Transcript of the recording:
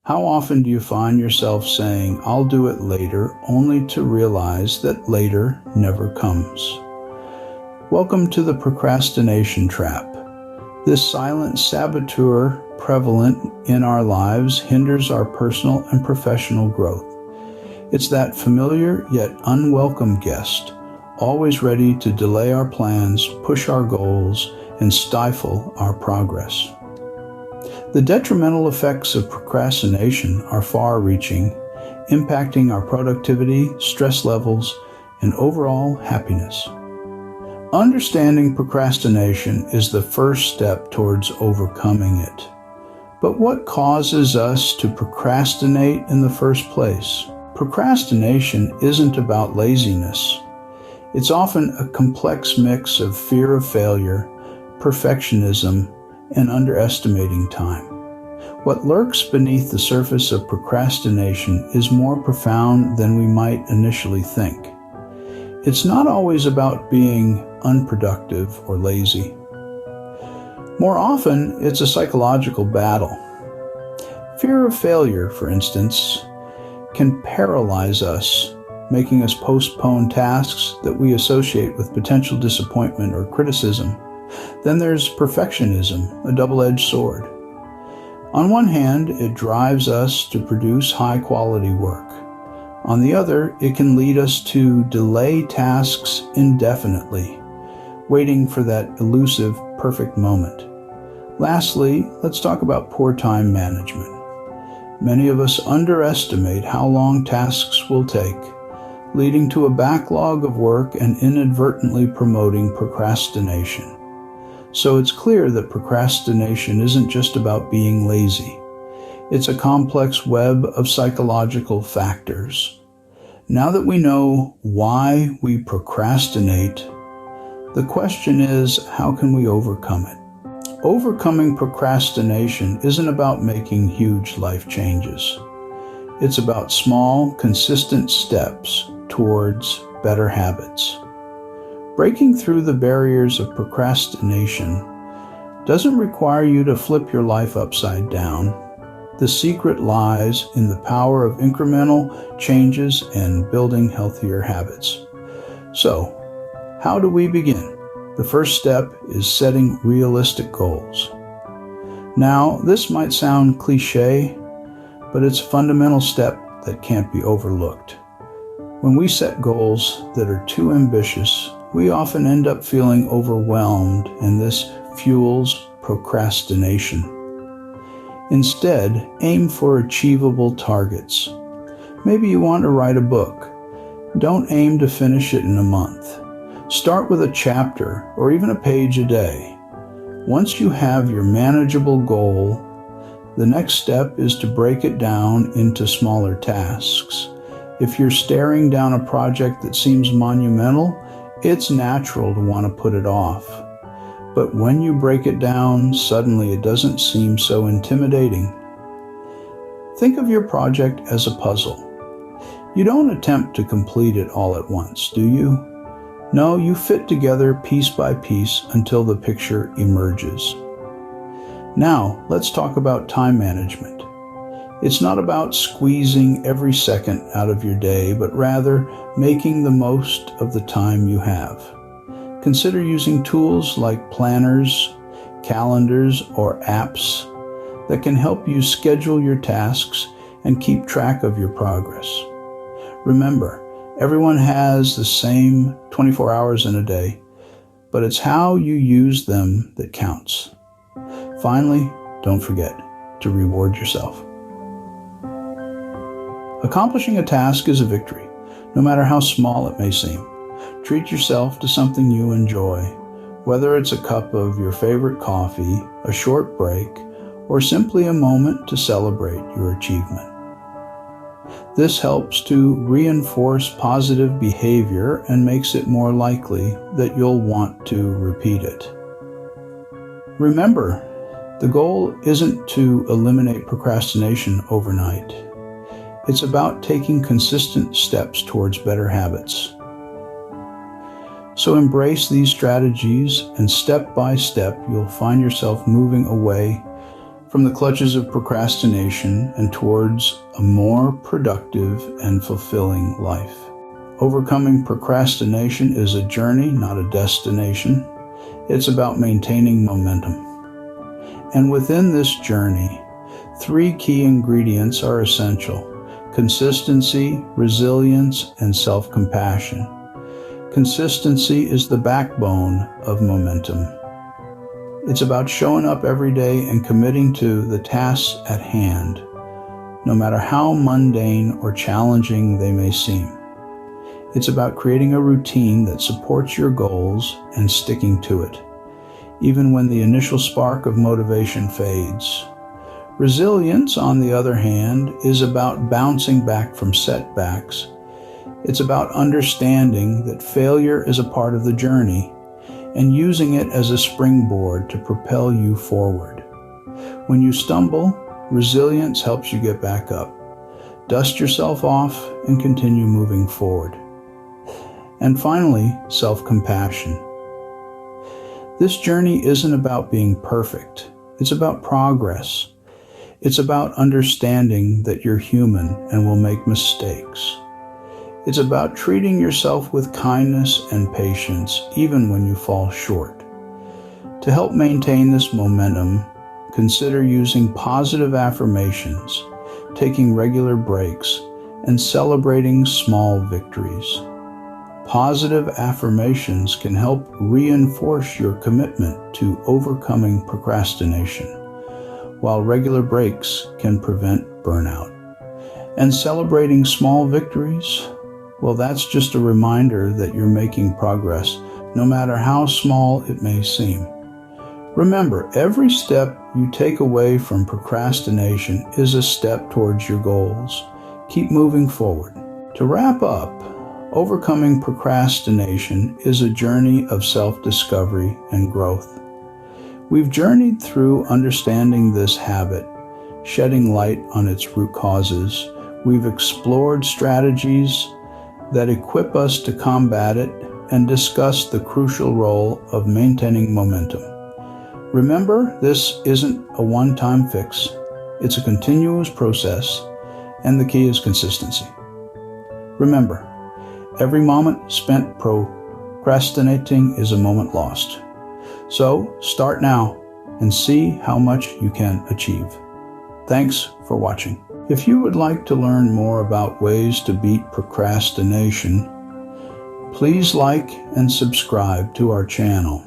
How often do you find yourself saying, "I'll do it later," only to realize that later never comes? Welcome to the procrastination trap. This silent saboteur prevalent in our lives hinders our personal and professional growth. It's that familiar yet unwelcome guest, always ready to delay our plans, push our goals, and stifle our progress. The detrimental effects of procrastination are far-reaching, impacting our productivity, stress levels, and overall happiness. Understanding procrastination is the first step towards overcoming it. But what causes us to procrastinate in the first place? Procrastination isn't about laziness. It's often a complex mix of fear of failure, perfectionism, and underestimating time. What lurks beneath the surface of procrastination is more profound than we might initially think. It's not always about being unproductive or lazy. More often, it's a psychological battle. Fear of failure, for instance, can paralyze us, making us postpone tasks that we associate with potential disappointment or criticism. Then there's perfectionism, a double-edged sword. On one hand, it drives us to produce high-quality work. On the other, it can lead us to delay tasks indefinitely, waiting for that elusive, perfect moment. Lastly, let's talk about poor time management. Many of us underestimate how long tasks will take, leading to a backlog of work and inadvertently promoting procrastination. So it's clear that procrastination isn't just about being lazy. It's a complex web of psychological factors. Now that we know why we procrastinate, the question is, how can we overcome it? Overcoming procrastination isn't about making huge life changes. It's about small, consistent steps towards better habits. Breaking through the barriers of procrastination doesn't require you to flip your life upside down. The secret lies in the power of incremental changes and building healthier habits. So, how do we begin? The first step is setting realistic goals. Now, this might sound cliche, but it's a fundamental step that can't be overlooked. When we set goals that are too ambitious, we often end up feeling overwhelmed, and this fuels procrastination. Instead, aim for achievable targets. Maybe you want to write a book. Don't aim to finish it in a month. Start with a chapter or even a page a day. Once you have your manageable goal, the next step is to break it down into smaller tasks. If you're staring down a project that seems monumental, it's natural to want to put it off. But when you break it down, suddenly it doesn't seem so intimidating. Think of your project as a puzzle. You don't attempt to complete it all at once, do you? No, you fit together piece by piece until the picture emerges. Now, let's talk about time management. It's not about squeezing every second out of your day, but rather making the most of the time you have. Consider using tools like planners, calendars, or apps that can help you schedule your tasks and keep track of your progress. Remember, everyone has the same 24 hours in a day, but it's how you use them that counts. Finally, don't forget to reward yourself. Accomplishing a task is a victory, no matter how small it may seem. Treat yourself to something you enjoy, whether it's a cup of your favorite coffee, a short break, or simply a moment to celebrate your achievement. This helps to reinforce positive behavior and makes it more likely that you'll want to repeat it. Remember, the goal isn't to eliminate procrastination overnight. It's about taking consistent steps towards better habits. So embrace these strategies, and step by step, you'll find yourself moving away from the clutches of procrastination and towards a more productive and fulfilling life. Overcoming procrastination is a journey, not a destination. It's about maintaining momentum. And within this journey, 3 key ingredients are essential: consistency, resilience, and self-compassion. Consistency is the backbone of momentum. It's about showing up every day and committing to the tasks at hand, no matter how mundane or challenging they may seem. It's about creating a routine that supports your goals and sticking to it, even when the initial spark of motivation fades. Resilience, on the other hand, is about bouncing back from setbacks. It's about understanding that failure is a part of the journey and using it as a springboard to propel you forward. When you stumble, resilience helps you get back up. Dust yourself off and continue moving forward. And finally, self-compassion. This journey isn't about being perfect. It's about progress. It's about understanding that you're human and will make mistakes. It's about treating yourself with kindness and patience, even when you fall short. To help maintain this momentum, consider using positive affirmations, taking regular breaks, and celebrating small victories. Positive affirmations can help reinforce your commitment to overcoming procrastination, while regular breaks can prevent burnout. And celebrating small victories, well, that's just a reminder that you're making progress, no matter how small it may seem. Remember, every step you take away from procrastination is a step towards your goals. Keep moving forward. To wrap up, overcoming procrastination is a journey of self-discovery and growth. We've journeyed through understanding this habit, shedding light on its root causes. We've explored strategies that equip us to combat it and discuss the crucial role of maintaining momentum. Remember, this isn't a one-time fix. It's a continuous process, and the key is consistency. Remember, every moment spent procrastinating is a moment lost. So start now and see how much you can achieve. Thanks for watching. If you would like to learn more about ways to beat procrastination, please like and subscribe to our channel.